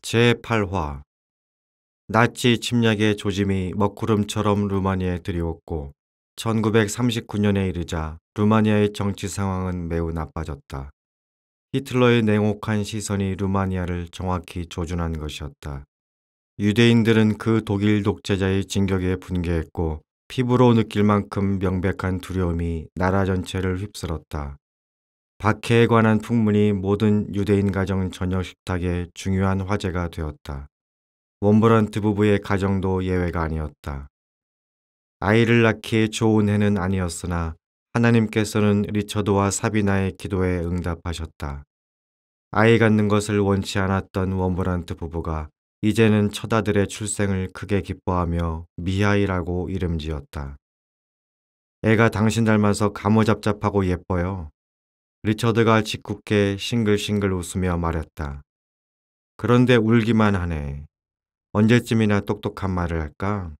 제8화 나치 침략의 조짐이 먹구름처럼 루마니아에 들이웠고 1939년에 이르자 루마니아의 정치 상황은 매우 나빠졌다. 히틀러의 냉혹한 시선이 루마니아를 정확히 조준한 것이었다. 유대인들은 그 독일 독재자의 진격에 분개했고 피부로 느낄 만큼 명백한 두려움이 나라 전체를 휩쓸었다. 박해에 관한 풍문이 모든 유대인 가정 저녁 식탁의 중요한 화제가 되었다. 웜브란트 부부의 가정도 예외가 아니었다. 아이를 낳기에 좋은 해는 아니었으나 하나님께서는 리처드와 사비나의 기도에 응답하셨다. 아이 갖는 것을 원치 않았던 웜브란트 부부가 이제는 처자들의 출생을 크게 기뻐하며 미하이라고 이름 지었다. 애가 당신 닮아서 가모잡잡하고 예뻐요. 리처드가 짓궂게 싱글싱글 웃으며 말했다. 그런데 울기만 하네. 언제쯤이나 똑똑한 말을 할까?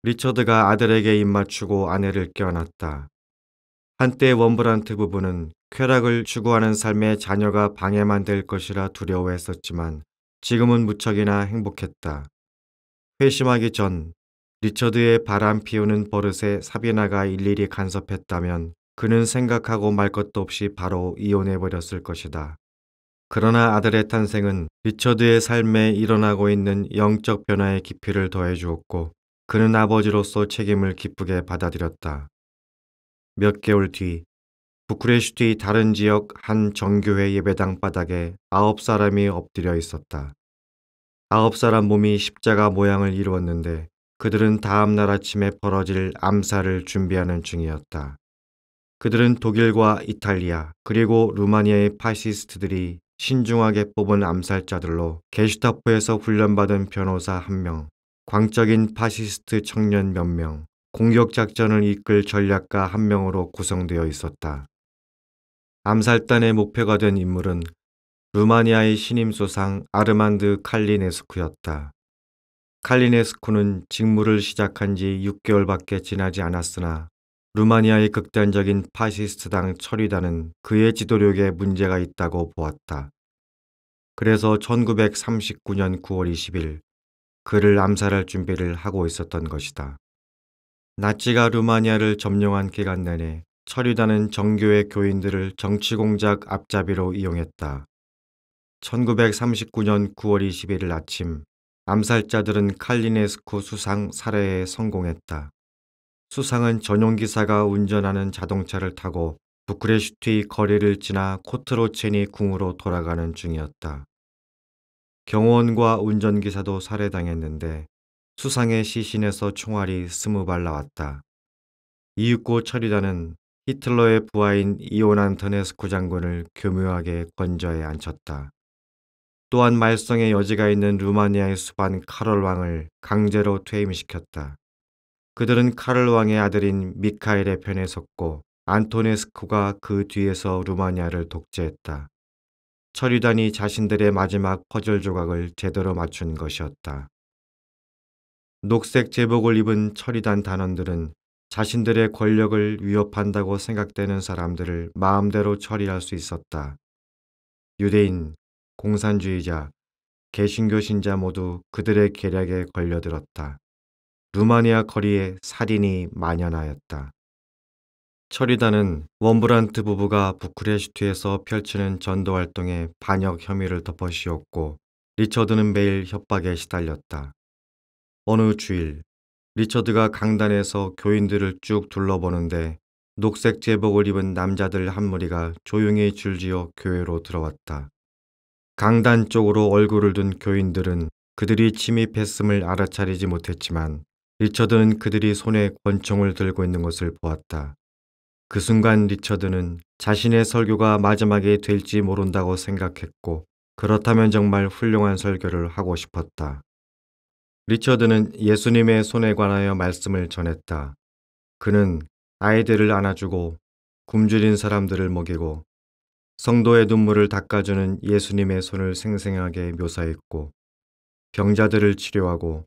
리처드가 아들에게 입맞추고 아내를 껴안았다. 한때 웜브란트 부부는 쾌락을 추구하는 삶에 자녀가 방해만 될 것이라 두려워했었지만 지금은 무척이나 행복했다. 회심하기 전 리처드의 바람 피우는 버릇에 사비나가 일일이 간섭했다면 그는 생각하고 말 것도 없이 바로 이혼해버렸을 것이다. 그러나 아들의 탄생은 리처드의 삶에 일어나고 있는 영적 변화의 깊이를 더해 주었고 그는 아버지로서 책임을 기쁘게 받아들였다. 몇 개월 뒤 부쿠레슈티 다른 지역 한 정교회 예배당 바닥에 9사람이 엎드려 있었다. 9사람 몸이 십자가 모양을 이루었는데 그들은 다음 날 아침에 벌어질 암살을 준비하는 중이었다. 그들은 독일과 이탈리아 그리고 루마니아의 파시스트들이 신중하게 뽑은 암살자들로 게슈타포에서 훈련받은 변호사 1명, 광적인 파시스트 청년 몇 명, 공격작전을 이끌 전략가 1명으로 구성되어 있었다. 암살단의 목표가 된 인물은 루마니아의 신임수상 아르만드 칼리네스쿠였다. 칼리네스쿠는 직무를 시작한 지 6개월밖에 지나지 않았으나 루마니아의 극단적인 파시스트당 처리단은 그의 지도력에 문제가 있다고 보았다. 그래서 1939년 9월 20일 그를 암살할 준비를 하고 있었던 것이다. 나치가 루마니아를 점령한 기간 내내 처리단은 정교회 교인들을 정치공작 앞잡이로 이용했다. 1939년 9월 21일 아침 암살자들은 칼리네스쿠 수상 살해에 성공했다. 수상은 전용기사가 운전하는 자동차를 타고 부쿠레슈티 거리를 지나 코트로체니 궁으로 돌아가는 중이었다. 경호원과 운전기사도 살해당했는데 수상의 시신에서 총알이 20발 나왔다. 이윽고 처리단은 히틀러의 부하인 이온 안토네스쿠 장군을 교묘하게 권좌에 앉혔다. 또한 말썽의 여지가 있는 루마니아의 수반 카롤 왕을 강제로 퇴임시켰다. 그들은 카롤 왕의 아들인 미카엘의 편에 섰고 안토네스쿠가 그 뒤에서 루마니아를 독재했다. 처리단이 자신들의 마지막 퍼즐 조각을 제대로 맞춘 것이었다. 녹색 제복을 입은 처리단 단원들은 자신들의 권력을 위협한다고 생각되는 사람들을 마음대로 처리할 수 있었다. 유대인, 공산주의자, 개신교 신자 모두 그들의 계략에 걸려들었다. 루마니아 거리에 살인이 만연하였다. 처리단은 웜브란트 부부가 부쿠레슈티에서 펼치는 전도활동에 반역 혐의를 덮어씌웠고 리처드는 매일 협박에 시달렸다. 어느 주일 리처드가 강단에서 교인들을 쭉 둘러보는데 녹색 제복을 입은 남자들 한 무리가 조용히 줄지어 교회로 들어왔다. 강단 쪽으로 얼굴을 둔 교인들은 그들이 침입했음을 알아차리지 못했지만 리처드는 그들이 손에 권총을 들고 있는 것을 보았다. 그 순간 리처드는 자신의 설교가 마지막이 될지 모른다고 생각했고 그렇다면 정말 훌륭한 설교를 하고 싶었다. 리처드는 예수님의 손에 관하여 말씀을 전했다. 그는 아이들을 안아주고 굶주린 사람들을 먹이고 성도의 눈물을 닦아주는 예수님의 손을 생생하게 묘사했고 병자들을 치료하고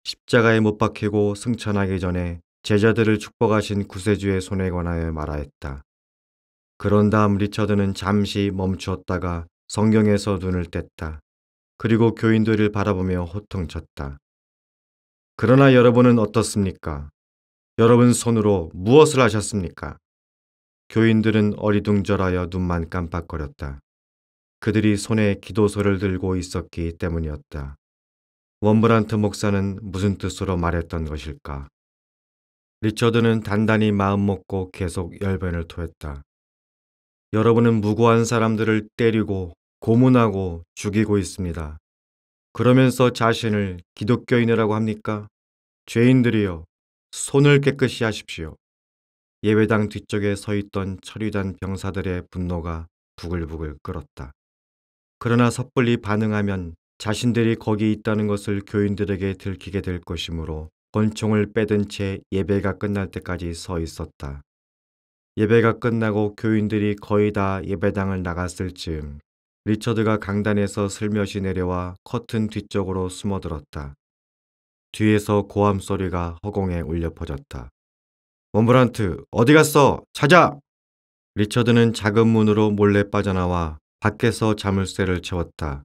십자가에 못 박히고 승천하기 전에 제자들을 축복하신 구세주의 손에 관하여 말하였다. 그런 다음 리처드는 잠시 멈추었다가 성경에서 눈을 뗐다. 그리고 교인들을 바라보며 호통쳤다. 그러나 여러분은 어떻습니까? 여러분 손으로 무엇을 하셨습니까? 교인들은 어리둥절하여 눈만 깜빡거렸다. 그들이 손에 기도서를 들고 있었기 때문이었다. 웜브란트 목사는 무슨 뜻으로 말했던 것일까? 리처드는 단단히 마음먹고 계속 열변을 토했다. 여러분은 무고한 사람들을 때리고 고문하고 죽이고 있습니다. 그러면서 자신을 기독교인이라고 합니까? 죄인들이여, 손을 깨끗이 하십시오. 예배당 뒤쪽에 서 있던 철이단 병사들의 분노가 부글부글 끓었다. 그러나 섣불리 반응하면 자신들이 거기 있다는 것을 교인들에게 들키게 될 것이므로 권총을 빼든 채 예배가 끝날 때까지 서 있었다. 예배가 끝나고 교인들이 거의 다 예배당을 나갔을 즈음 리처드가 강단에서 슬며시 내려와 커튼 뒤쪽으로 숨어들었다. 뒤에서 고함 소리가 허공에 울려 퍼졌다. 웜브란트, 어디 갔어? 찾아! 리처드는 작은 문으로 몰래 빠져나와 밖에서 자물쇠를 채웠다.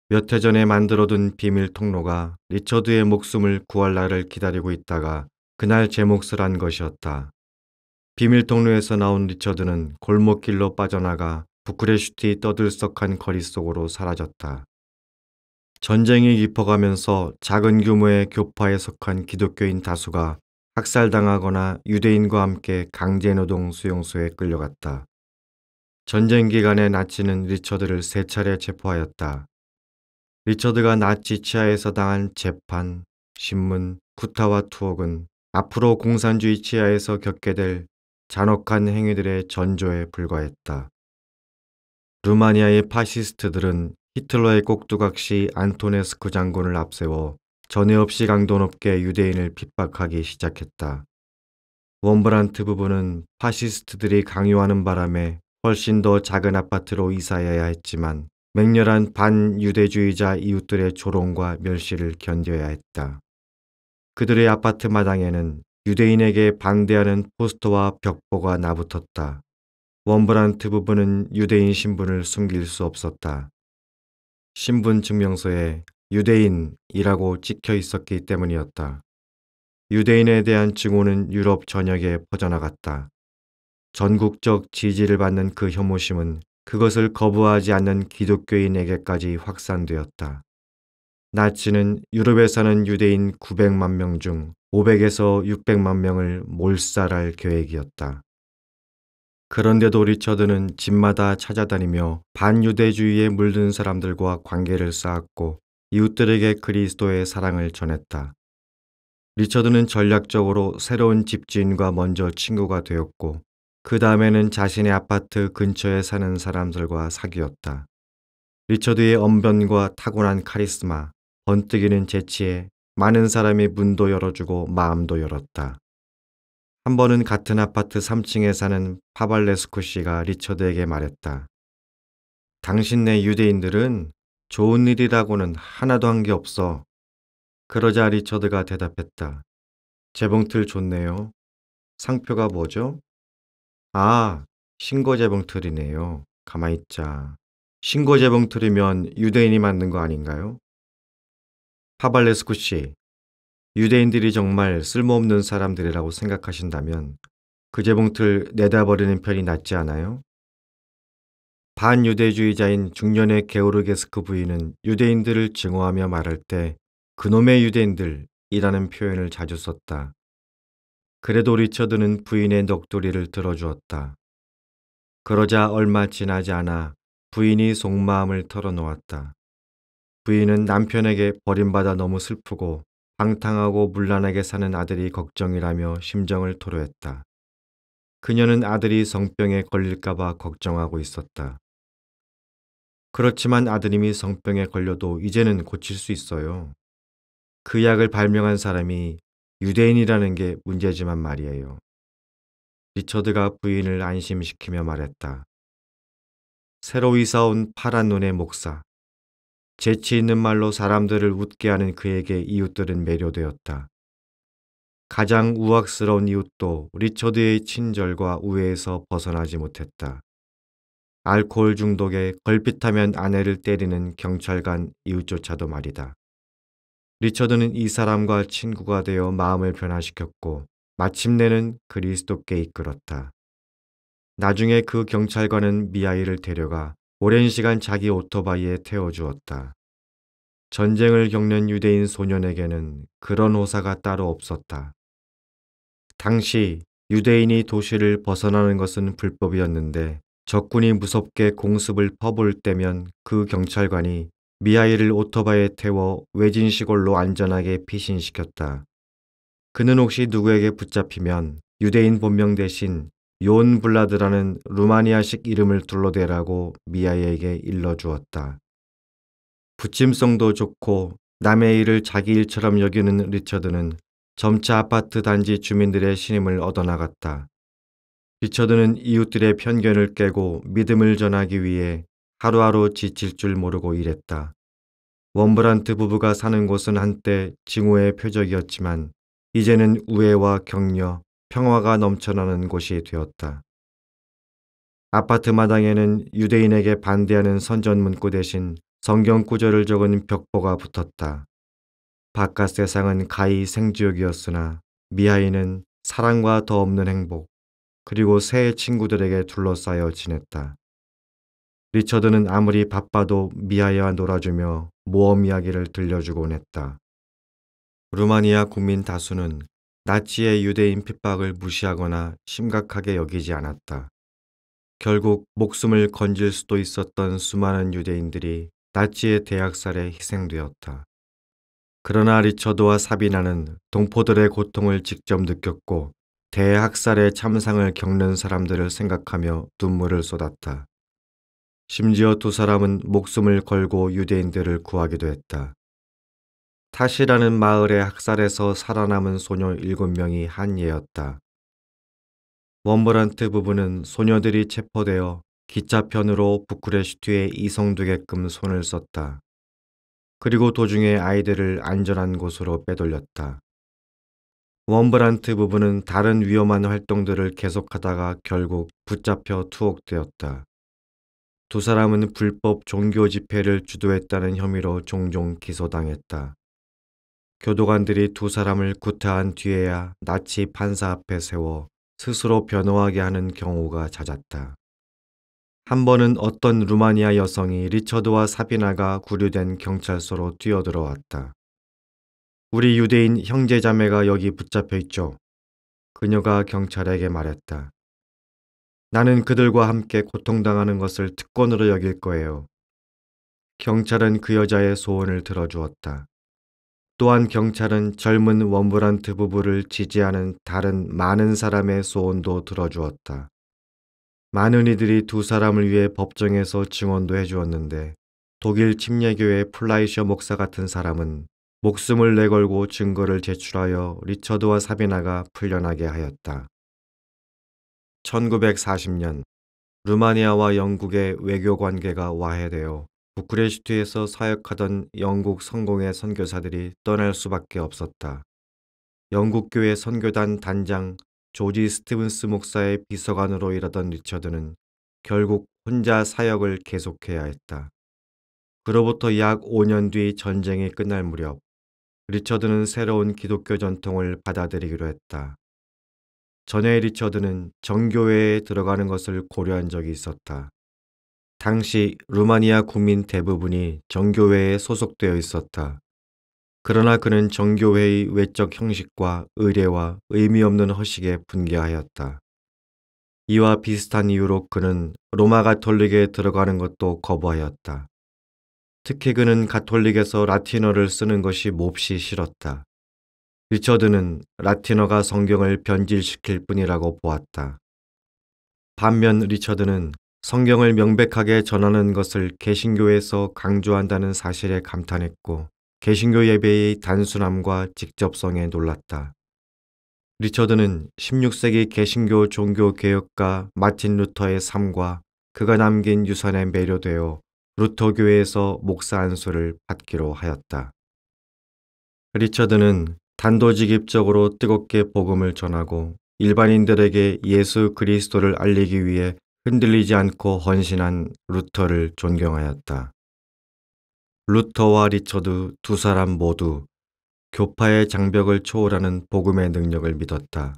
몇 해 전에 만들어둔 비밀 통로가 리처드의 목숨을 구할 날을 기다리고 있다가 그날 제 몫을 한 것이었다. 비밀 통로에서 나온 리처드는 골목길로 빠져나가 부크레슈티 떠들썩한 거리 속으로 사라졌다. 전쟁이 깊어가면서 작은 규모의 교파에 속한 기독교인 다수가 학살당하거나 유대인과 함께 강제노동 수용소에 끌려갔다. 전쟁 기간에 나치는 리처드를 3차례 체포하였다. 리처드가 나치 치하에서 당한 재판, 신문, 구타와 투옥은 앞으로 공산주의 치하에서 겪게 될 잔혹한 행위들의 전조에 불과했다. 루마니아의 파시스트들은 히틀러의 꼭두각시 안토네스쿠 장군을 앞세워 전에 없이 강도 높게 유대인을 핍박하기 시작했다. 웜브란트 부부는 파시스트들이 강요하는 바람에 훨씬 더 작은 아파트로 이사해야 했지만 맹렬한 반유대주의자 이웃들의 조롱과 멸시를 견뎌야 했다. 그들의 아파트 마당에는 유대인에게 반대하는 포스터와 벽보가 나붙었다. 웜브란트 부부는 유대인 신분을 숨길 수 없었다. 신분 증명서에 유대인이라고 찍혀 있었기 때문이었다. 유대인에 대한 증오는 유럽 전역에 퍼져나갔다. 전국적 지지를 받는 그 혐오심은 그것을 거부하지 않는 기독교인에게까지 확산되었다. 나치는 유럽에 사는 유대인 900만 명 중 500에서 600만 명을 몰살할 계획이었다. 그런데도 리처드는 집마다 찾아다니며 반유대주의에 물든 사람들과 관계를 쌓았고 이웃들에게 그리스도의 사랑을 전했다. 리처드는 전략적으로 새로운 집주인과 먼저 친구가 되었고 그 다음에는 자신의 아파트 근처에 사는 사람들과 사귀었다. 리처드의 언변과 타고난 카리스마, 번뜩이는 재치에 많은 사람이 문도 열어주고 마음도 열었다. 한 번은 같은 아파트 3층에 사는 파발레스코 씨가 리처드에게 말했다. 당신네 유대인들은 좋은 일이라고는 하나도 한 게 없어. 그러자 리처드가 대답했다. 재봉틀 좋네요. 상표가 뭐죠? 아, 신고 재봉틀이네요. 가만히 있자. 신고 재봉틀이면 유대인이 만든 거 아닌가요? 파발레스코 씨, 유대인들이 정말 쓸모없는 사람들이라고 생각하신다면 그 재봉틀 내다 버리는 편이 낫지 않아요? 반유대주의자인 중년의 게오르게스크 부인은 유대인들을 증오하며 말할 때 그놈의 유대인들이라는 표현을 자주 썼다. 그래도 리처드는 부인의 넋두리를 들어주었다. 그러자 얼마 지나지 않아 부인이 속마음을 털어놓았다. 부인은 남편에게 버림받아 너무 슬프고 방탕하고 문란하게 사는 아들이 걱정이라며 심정을 토로했다. 그녀는 아들이 성병에 걸릴까봐 걱정하고 있었다. 그렇지만 아드님이 성병에 걸려도 이제는 고칠 수 있어요. 그 약을 발명한 사람이 유대인이라는 게 문제지만 말이에요. 리처드가 부인을 안심시키며 말했다. 새로 이사온 파란 눈의 목사. 재치 있는 말로 사람들을 웃게 하는 그에게 이웃들은 매료되었다. 가장 우악스러운 이웃도 리처드의 친절과 우애에서 벗어나지 못했다. 알코올 중독에 걸핏하면 아내를 때리는 경찰관 이웃조차도 말이다. 리처드는 이 사람과 친구가 되어 마음을 변화시켰고 마침내는 그리스도께 이끌었다. 나중에 그 경찰관은 미아이를 데려가 오랜 시간 자기 오토바이에 태워주었다. 전쟁을 겪는 유대인 소년에게는 그런 호사가 따로 없었다. 당시 유대인이 도시를 벗어나는 것은 불법이었는데 적군이 무섭게 공습을 퍼부을 때면 그 경찰관이 미아이를 오토바이에 태워 외진 시골로 안전하게 피신시켰다. 그는 혹시 누구에게 붙잡히면 유대인 본명 대신 요온 블라드라는 루마니아식 이름을 둘러대라고 미아이에게 일러주었다. 붙임성도 좋고 남의 일을 자기 일처럼 여기는 리처드는 점차 아파트 단지 주민들의 신임을 얻어나갔다. 리처드는 이웃들의 편견을 깨고 믿음을 전하기 위해 하루하루 지칠 줄 모르고 일했다. 웜브란트 부부가 사는 곳은 한때 징후의 표적이었지만 이제는 우애와 격려, 평화가 넘쳐나는 곳이 되었다. 아파트 마당에는 유대인에게 반대하는 선전 문구 대신 성경 구절을 적은 벽보가 붙었다. 바깥 세상은 가히 생지옥이었으나 미아이는 사랑과 더 없는 행복, 그리고 새 친구들에게 둘러싸여 지냈다. 리처드는 아무리 바빠도 미아이와 놀아주며 모험 이야기를 들려주곤 했다. 루마니아 국민 다수는 나치의 유대인 핍박을 무시하거나 심각하게 여기지 않았다. 결국 목숨을 건질 수도 있었던 수많은 유대인들이 나치의 대학살에 희생되었다. 그러나 리처드와 사비나는 동포들의 고통을 직접 느꼈고 대학살의 참상을 겪는 사람들을 생각하며 눈물을 쏟았다. 심지어 두 사람은 목숨을 걸고 유대인들을 구하기도 했다. 타시라는 마을의 학살에서 살아남은 소녀 7명이 한 예였다. 웜브란트 부부는 소녀들이 체포되어 기차편으로 부쿠레슈티에 이송되게끔 손을 썼다. 그리고 도중에 아이들을 안전한 곳으로 빼돌렸다. 웜브란트 부부는 다른 위험한 활동들을 계속하다가 결국 붙잡혀 투옥되었다. 두 사람은 불법 종교 집회를 주도했다는 혐의로 종종 기소당했다. 교도관들이 두 사람을 구타한 뒤에야 나치 판사 앞에 세워 스스로 변호하게 하는 경우가 잦았다. 한 번은 어떤 루마니아 여성이 리처드와 사비나가 구류된 경찰서로 뛰어들어왔다. 우리 유대인 형제자매가 여기 붙잡혀 있죠. 그녀가 경찰에게 말했다. 나는 그들과 함께 고통당하는 것을 특권으로 여길 거예요. 경찰은 그 여자의 소원을 들어주었다. 또한 경찰은 젊은 웜브란트 부부를 지지하는 다른 많은 사람의 소원도 들어주었다. 많은 이들이 두 사람을 위해 법정에서 증언도 해주었는데 독일 침례교회 플라이셔 목사 같은 사람은 목숨을 내걸고 증거를 제출하여 리처드와 사비나가 풀려나게 하였다. 1940년 루마니아와 영국의 외교 관계가 와해되어 부쿠레슈티에서 사역하던 영국 성공의 선교사들이 떠날 수밖에 없었다. 영국교회 선교단 단장 조지 스티븐스 목사의 비서관으로 일하던 리처드는 결국 혼자 사역을 계속해야 했다. 그로부터 약 5년 뒤 전쟁이 끝날 무렵 리처드는 새로운 기독교 전통을 받아들이기로 했다. 전에 리처드는 정교회에 들어가는 것을 고려한 적이 있었다. 당시 루마니아 국민 대부분이 정교회에 소속되어 있었다. 그러나 그는 정교회의 외적 형식과 의례와 의미 없는 허식에 분개하였다. 이와 비슷한 이유로 그는 로마 가톨릭에 들어가는 것도 거부하였다. 특히 그는 가톨릭에서 라틴어를 쓰는 것이 몹시 싫었다. 리처드는 라틴어가 성경을 변질시킬 뿐이라고 보았다. 반면 리처드는 성경을 명백하게 전하는 것을 개신교에서 강조한다는 사실에 감탄했고 개신교 예배의 단순함과 직접성에 놀랐다. 리처드는 16세기 개신교 종교개혁가 마틴 루터의 삶과 그가 남긴 유산에 매료되어 루터교회에서 목사 안수를 받기로 하였다. 리처드는 단도직입적으로 뜨겁게 복음을 전하고 일반인들에게 예수 그리스도를 알리기 위해 흔들리지 않고 헌신한 루터를 존경하였다. 루터와 리처드 두 사람 모두 교파의 장벽을 초월하는 복음의 능력을 믿었다.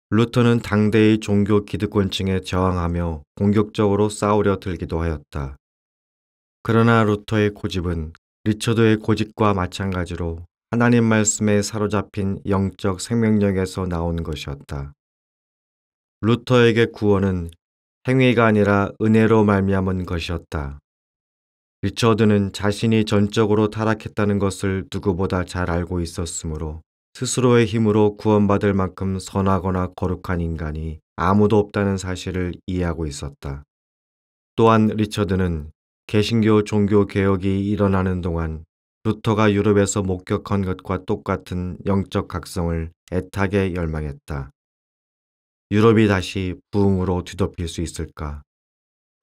루터는 당대의 종교 기득권층에 저항하며 공격적으로 싸우려 들기도 하였다. 그러나 루터의 고집은 리처드의 고집과 마찬가지로 하나님 말씀에 사로잡힌 영적 생명력에서 나온 것이었다. 루터에게 구원은 행위가 아니라 은혜로 말미암은 것이었다. 리처드는 자신이 전적으로 타락했다는 것을 누구보다 잘 알고 있었으므로 스스로의 힘으로 구원받을 만큼 선하거나 거룩한 인간이 아무도 없다는 사실을 이해하고 있었다. 또한 리처드는 개신교 종교 개혁이 일어나는 동안 루터가 유럽에서 목격한 것과 똑같은 영적 각성을 애타게 열망했다. 유럽이 다시 부흥으로 뒤덮일 수 있을까?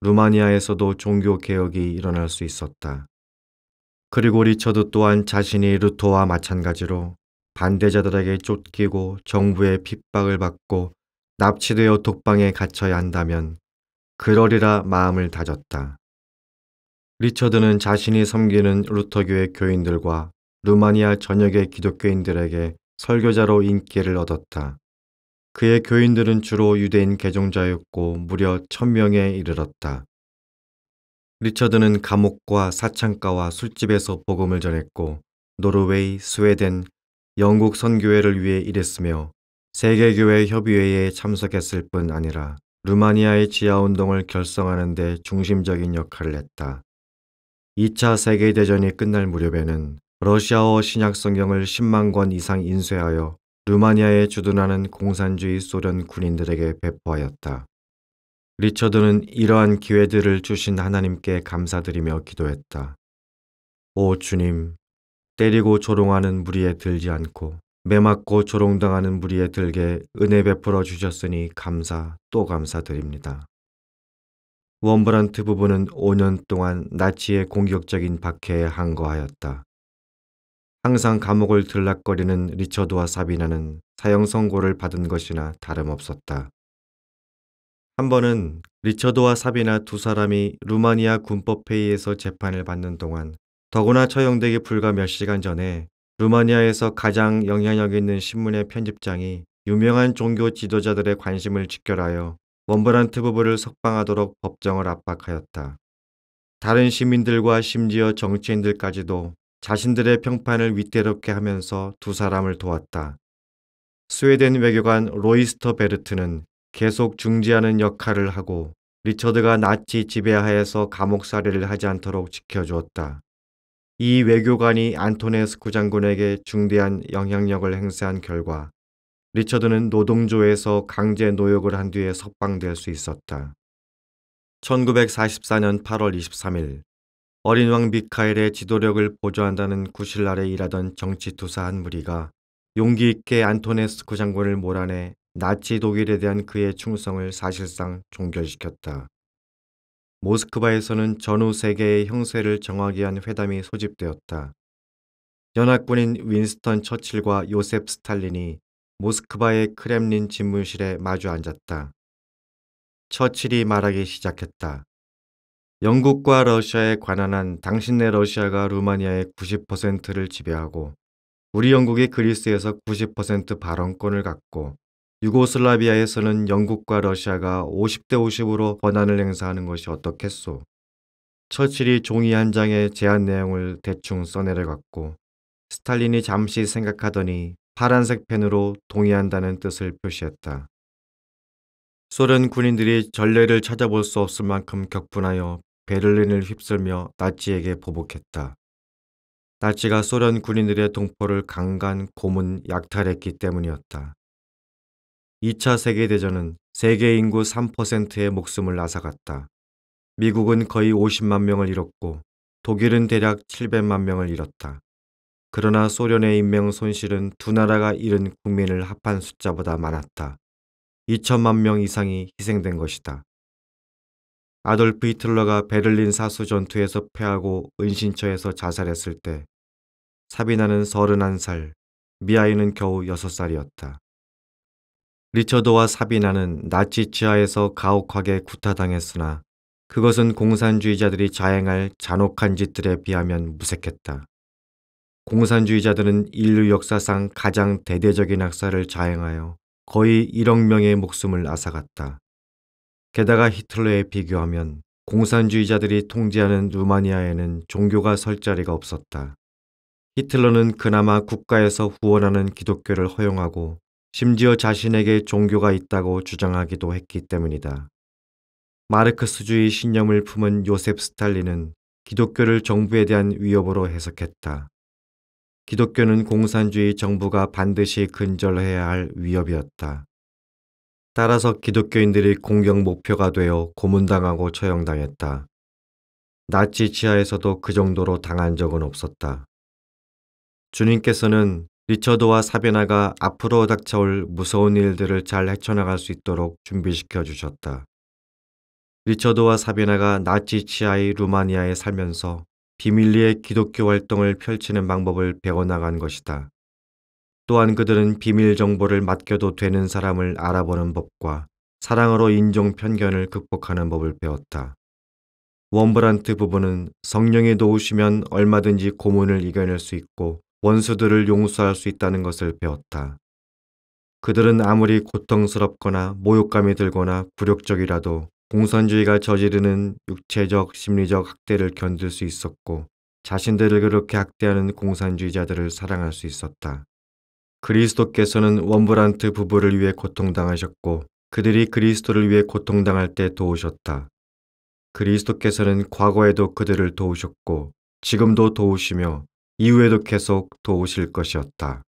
루마니아에서도 종교 개혁이 일어날 수 있었다. 그리고 리처드 또한 자신이 루터와 마찬가지로 반대자들에게 쫓기고 정부의 핍박을 받고 납치되어 독방에 갇혀야 한다면 그러리라 마음을 다졌다. 리처드는 자신이 섬기는 루터교회 교인들과 루마니아 전역의 기독교인들에게 설교자로 인기를 얻었다. 그의 교인들은 주로 유대인 개종자였고 무려 1000명에 이르렀다. 리처드는 감옥과 사창가와 술집에서 복음을 전했고 노르웨이, 스웨덴, 영국 선교회를 위해 일했으며 세계교회 협의회에 참석했을 뿐 아니라 루마니아의 지하운동을 결성하는 데 중심적인 역할을 했다. 2차 세계대전이 끝날 무렵에는 러시아어 신약성경을 10만 권 이상 인쇄하여 루마니아에 주둔하는 공산주의 소련 군인들에게 배포하였다. 리처드는 이러한 기회들을 주신 하나님께 감사드리며 기도했다. 오 주님, 때리고 조롱하는 무리에 들지 않고 매맞고 조롱당하는 무리에 들게 은혜 베풀어 주셨으니 감사 또 감사드립니다. 웜브란트 부부는 5년 동안 나치의 공격적인 박해에 항거하였다. 항상 감옥을 들락거리는 리처드와 사비나는 사형 선고를 받은 것이나 다름없었다. 한 번은 리처드와 사비나 두 사람이 루마니아 군법회의에서 재판을 받는 동안 더구나 처형되기 불과 몇 시간 전에 루마니아에서 가장 영향력 있는 신문의 편집장이 유명한 종교 지도자들의 관심을 직결하여 웜브란트 부부를 석방하도록 법정을 압박하였다. 다른 시민들과 심지어 정치인들까지도 자신들의 평판을 위태롭게 하면서 두 사람을 도왔다. 스웨덴 외교관 로이스터 베르트는 계속 중지하는 역할을 하고 리처드가 나치 지배하에서 감옥살이를 하지 않도록 지켜주었다. 이 외교관이 안토네스쿠 장군에게 중대한 영향력을 행사한 결과 리처드는 노동조에서 강제 노역을 한 뒤에 석방될 수 있었다. 1944년 8월 23일 어린 왕 미카엘의 지도력을 보조한다는 구실 아래 일하던 정치투사 한 무리가 용기 있게 안토네스쿠 장군을 몰아내 나치 독일에 대한 그의 충성을 사실상 종결시켰다. 모스크바에서는 전후 세계의 형세를 정하게 한 회담이 소집되었다. 연합군인 윈스턴 처칠과 요셉 스탈린이 모스크바의 크렘린 집무실에 마주 앉았다. 처칠이 말하기 시작했다. 영국과 러시아에 관한 한 당신네 러시아가 루마니아의 90%를 지배하고 우리 영국이 그리스에서 90% 발언권을 갖고 유고슬라비아에서는 영국과 러시아가 50대 50으로 권한을 행사하는 것이 어떻겠소? 처칠이 종이 한 장에 제안 내용을 대충 써내려갔고 스탈린이 잠시 생각하더니 파란색 펜으로 동의한다는 뜻을 표시했다. 소련 군인들이 전례를 찾아볼 수 없을 만큼 격분하여 베를린을 휩쓸며 나치에게 보복했다. 나치가 소련 군인들의 동포를 강간, 고문, 약탈했기 때문이었다. 2차 세계대전은 세계 인구 3%의 목숨을 앗아갔다. 미국은 거의 50만 명을 잃었고 독일은 대략 700만 명을 잃었다. 그러나 소련의 인명 손실은 두 나라가 잃은 국민을 합한 숫자보다 많았다. 2천만 명 이상이 희생된 것이다. 아돌프 히틀러가 베를린 사수 전투에서 패하고 은신처에서 자살했을 때 사비나는 31살, 미하이는 겨우 6살이었다. 리처드와 사비나는 나치 지하에서 가혹하게 구타당했으나 그것은 공산주의자들이 자행할 잔혹한 짓들에 비하면 무색했다. 공산주의자들은 인류 역사상 가장 대대적인 학살을 자행하여 거의 1억 명의 목숨을 앗아갔다. 게다가 히틀러에 비교하면 공산주의자들이 통제하는 루마니아에는 종교가 설 자리가 없었다. 히틀러는 그나마 국가에서 후원하는 기독교를 허용하고 심지어 자신에게 종교가 있다고 주장하기도 했기 때문이다. 마르크스주의 신념을 품은 요셉 스탈린은 기독교를 정부에 대한 위협으로 해석했다. 기독교는 공산주의 정부가 반드시 근절해야 할 위협이었다. 따라서 기독교인들이 공격 목표가 되어 고문당하고 처형당했다. 나치 지하에서도 그 정도로 당한 적은 없었다. 주님께서는 리처드와 사베나가 앞으로 닥쳐올 무서운 일들을 잘 헤쳐나갈 수 있도록 준비시켜 주셨다. 리처드와 사베나가 나치 지하의 루마니아에 살면서 비밀리에 기독교 활동을 펼치는 방법을 배워나간 것이다. 또한 그들은 비밀 정보를 맡겨도 되는 사람을 알아보는 법과 사랑으로 인종 편견을 극복하는 법을 배웠다. 웜브란트 부부는 성령이 도우시면 얼마든지 고문을 이겨낼 수 있고 원수들을 용서할 수 있다는 것을 배웠다. 그들은 아무리 고통스럽거나 모욕감이 들거나 굴욕적이라도 공산주의가 저지르는 육체적, 심리적 학대를 견딜 수 있었고 자신들을 그렇게 학대하는 공산주의자들을 사랑할 수 있었다. 그리스도께서는 웜브란트 부부를 위해 고통당하셨고 그들이 그리스도를 위해 고통당할 때 도우셨다. 그리스도께서는 과거에도 그들을 도우셨고 지금도 도우시며 이후에도 계속 도우실 것이었다.